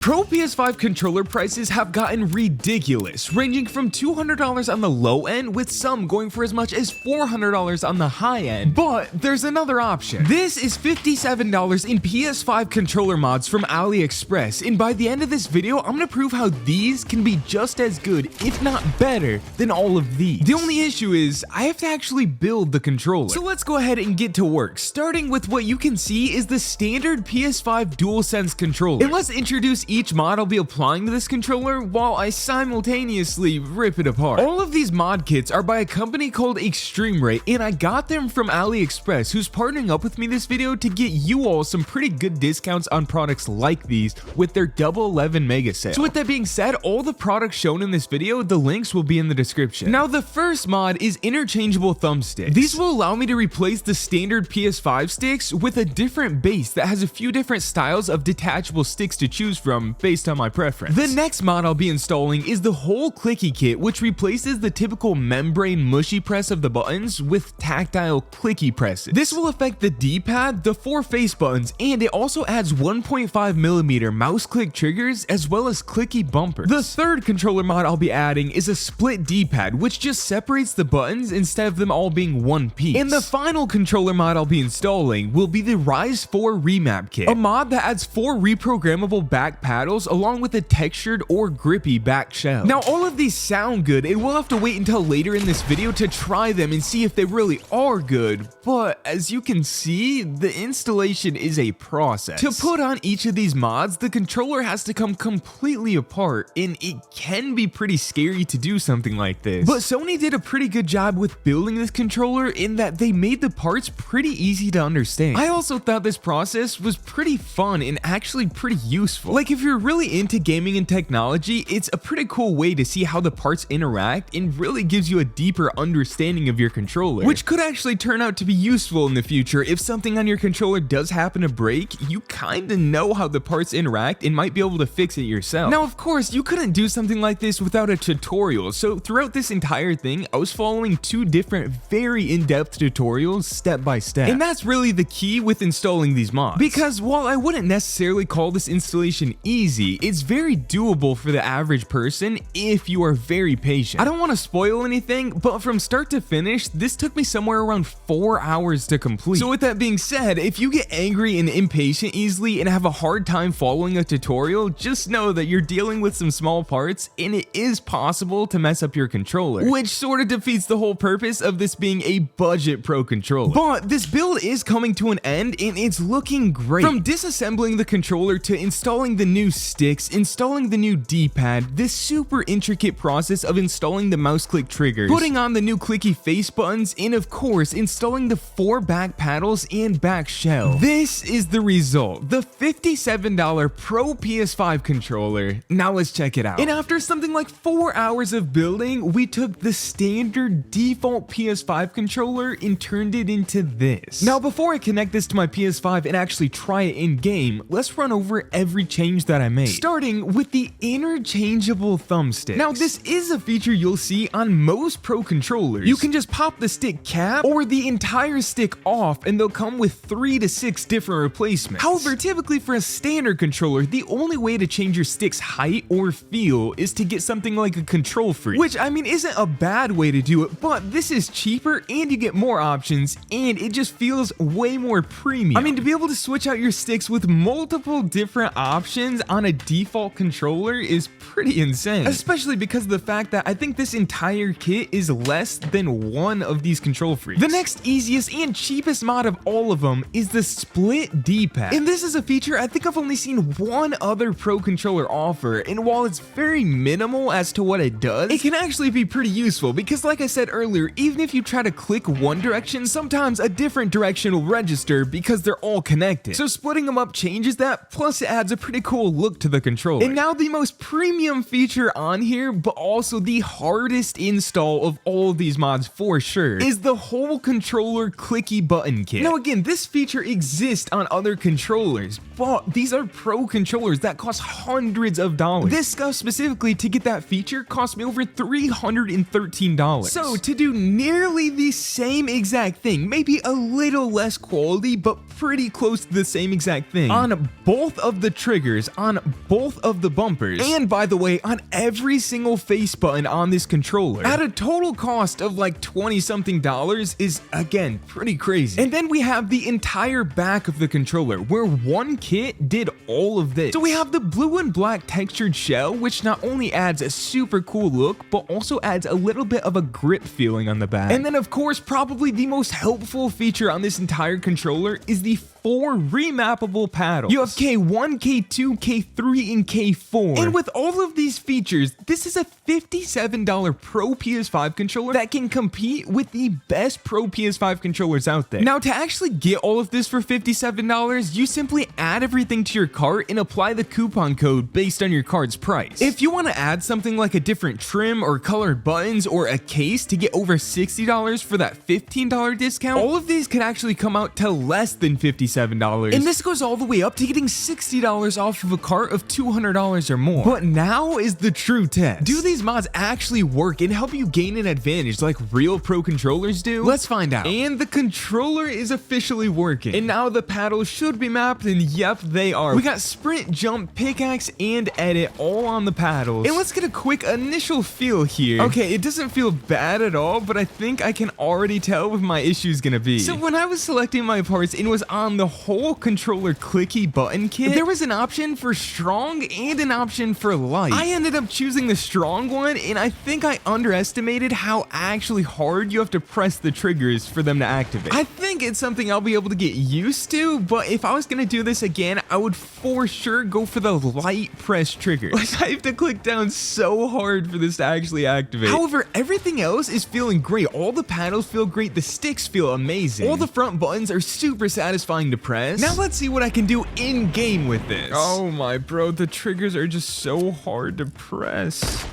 Pro PS5 controller prices have gotten ridiculous, ranging from $200 on the low end, with some going for as much as $400 on the high end. But there's another option. This is $57 in PS5 controller mods from AliExpress, and by the end of this video, I'm gonna prove how these can be just as good, if not better, than all of these. The only issue is, I have to actually build the controller. So let's go ahead and get to work, starting with what you can see is the standard PS5 DualSense controller. And let's introduce each mod I'll be applying to this controller while I simultaneously rip it apart. All of these mod kits are by a company called extremerate, and I got them from AliExpress, who's partnering up with me this video to get you all some pretty good discounts on products like these with their double 11 mega sale. So with that being said, all the products shown in this video, the links will be in the description. Now the first mod is interchangeable thumbsticks. These will allow me to replace the standard PS5 sticks with a different base that has a few different styles of detachable sticks to choose from based on my preference. The next mod I'll be installing is the whole clicky kit, which replaces the typical membrane mushy press of the buttons with tactile clicky presses. This will affect the D-pad, the 4 face buttons, and it also adds 1.5mm mouse click triggers as well as clicky bumpers. The third controller mod I'll be adding is a split D-pad, which just separates the buttons instead of them all being one piece. And the final controller mod I'll be installing will be the Rise 4 Remap Kit, a mod that adds 4 reprogrammable back paddles along with a textured or grippy back shell. Now all of these sound good, and we'll have to wait until later in this video to try them and see if they really are good, but as you can see, the installation is a process. To put on each of these mods, the controller has to come completely apart, and it can be pretty scary to do something like this. But Sony did a pretty good job with building this controller in that they made the parts pretty easy to understand. I also thought this process was pretty fun and actually pretty useful. Like if you're really into gaming and technology, it's a pretty cool way to see how the parts interact and really gives you a deeper understanding of your controller, which could actually turn out to be useful in the future. If something on your controller does happen to break, you kinda know how the parts interact and might be able to fix it yourself. Now of course, you couldn't do something like this without a tutorial, so throughout this entire thing, I was following 2 different very in-depth tutorials step by step. And that's really the key with installing these mods, because while I wouldn't necessarily call this installation easy, it's very doable for the average person if you are very patient. I don't want to spoil anything, but from start to finish, this took me somewhere around 4 hours to complete. So with that being said, if you get angry and impatient easily and have a hard time following a tutorial, just know that you're dealing with some small parts and it is possible to mess up your controller, which sort of defeats the whole purpose of this being a budget pro controller. But this build is coming to an end and it's looking great. From disassembling the controller to installing the new sticks, installing the new D-pad, this super intricate process of installing the mouse click triggers, putting on the new clicky face buttons, and of course installing the 4 back paddles and back shell. This is the result, the $57 Pro PS5 controller. Now let's check it out. And after something like 4 hours of building, we took the standard default PS5 controller and turned it into this. Now before I connect this to my PS5 and actually try it in game, let's run over every change that I made, starting with the interchangeable thumbsticks. Now this is a feature you'll see on most pro controllers. You can just pop the stick cap or the entire stick off and they'll come with 3 to 6 different replacements. However, typically for a standard controller, the only way to change your stick's height or feel is to get something like a control freak, which I mean isn't a bad way to do it, but this is cheaper and you get more options and it just feels way more premium. I mean, to be able to switch out your sticks with multiple different options on a default controller is pretty insane, especially because of the fact that I think this entire kit is less than one of these control freaks. The next easiest and cheapest mod of all of them is the split D-pad, and this is a feature I think I've only seen one other pro controller offer, and while it's very minimal as to what it does, it can actually be pretty useful because like I said earlier, even if you try to click one direction, sometimes a different direction will register because they're all connected. So splitting them up changes that, plus it adds a pretty cool look to the controller. And now the most premium feature on here, but also the hardest install of all of these mods for sure, is the whole controller clicky button kit. Now again, this feature exists on other controllers, but these are pro controllers that cost hundreds of dollars. This stuff specifically to get that feature cost me over $313. So to do nearly the same exact thing, maybe a little less quality, but pretty close to the same exact thing, on both of the triggers, on both of the bumpers, and by the way, on every single face button on this controller, at a total cost of like 20 something dollars, is again pretty crazy. And then we have the entire back of the controller where one kit did all of this. So we have the blue and black textured shell, which not only adds a super cool look, but also adds a little bit of a grip feeling on the back. And then of course, probably the most helpful feature on this entire controller is the 4 remappable paddles. You have K1, K2, K3, and K4. And with all of these features, this is a $57 Pro PS5 controller that can compete with the best Pro PS5 controllers out there. Now, to actually get all of this for $57, you simply add everything to your cart and apply the coupon code based on your cart's price. If you want to add something like a different trim or colored buttons or a case to get over $60 for that $15 discount, all of these could actually come out to less than $57. And this goes all the way up to getting $60 off of a cart of $200 or more. But now is the true test. Do these mods actually work and help you gain an advantage like real pro controllers do? Let's find out. And the controller is officially working. And now the paddles should be mapped, and yep, they are. We got sprint, jump, pickaxe, and edit all on the paddles. And let's get a quick initial feel here. Okay, it doesn't feel bad at all, but I think I can already tell what my issue is gonna be. So when I was selecting my parts and was on the whole controller clicky button kit, there was an option for strong and an option for light. I ended up choosing the strong one, and I think I underestimated how actually hard you have to press the triggers for them to activate. I think it's something I'll be able to get used to, but if I was gonna do this again, I would for sure go for the light press trigger. Like, I have to click down so hard for this to actually activate. However, everything else is feeling great. All the paddles feel great, the sticks feel amazing. All the front buttons are super satisfying to press. Now let's see what I can do in game with this. Oh my bro, the triggers are just so hard to press.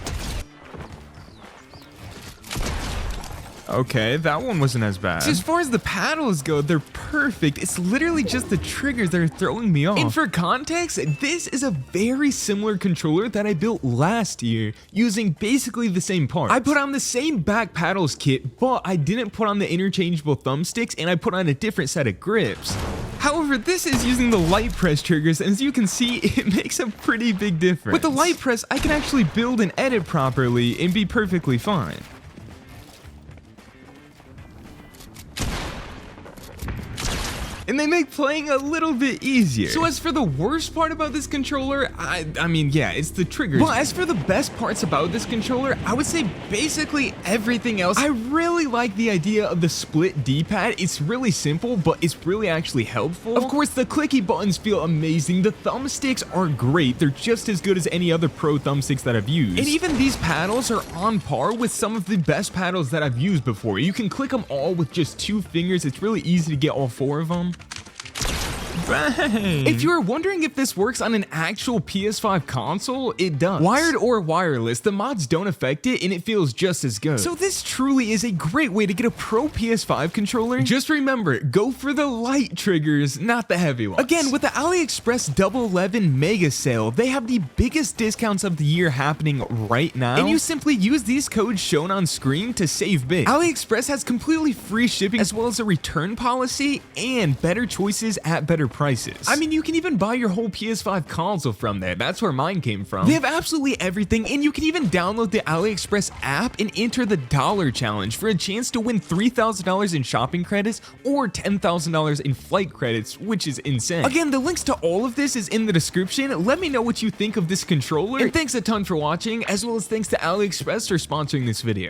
Okay, that one wasn't as bad. So as far as the paddles go, they're perfect. It's literally just the triggers that are throwing me off. And for context, this is a very similar controller that I built last year using basically the same parts. I put on the same back paddles kit, but I didn't put on the interchangeable thumbsticks, and I put on a different set of grips. However, this is using the light press triggers, and as you can see, it makes a pretty big difference. With the light press, I can actually build and edit properly and be perfectly fine. And they make playing a little bit easier. So as for the worst part about this controller, I mean, yeah, it's the triggers. Well, as for the best parts about this controller, I would say basically everything else. I really like the idea of the split D-pad. It's really simple, but it's really actually helpful. Of course, the clicky buttons feel amazing. The thumbsticks are great. They're just as good as any other pro thumbsticks that I've used. And even these paddles are on par with some of the best paddles that I've used before. You can click them all with just 2 fingers. It's really easy to get all 4 of them. Bang. If you were wondering if this works on an actual PS5 console, it does. Wired or wireless, the mods don't affect it, and it feels just as good. So this truly is a great way to get a pro PS5 controller. Just remember, go for the light triggers, not the heavy ones. Again, with the AliExpress Double 11 Mega Sale, they have the biggest discounts of the year happening right now, and you simply use these codes shown on screen to save big. AliExpress has completely free shipping, as well as a return policy, and better choices at better prices. I mean, you can even buy your whole PS5 console from there. That's where mine came from. They have absolutely everything, and you can even download the AliExpress app and enter the dollar challenge for a chance to win $3,000 in shopping credits or $10,000 in flight credits, which is insane. Again, the links to all of this is in the description. Let me know what you think of this controller, and thanks a ton for watching, as well as thanks to AliExpress for sponsoring this video.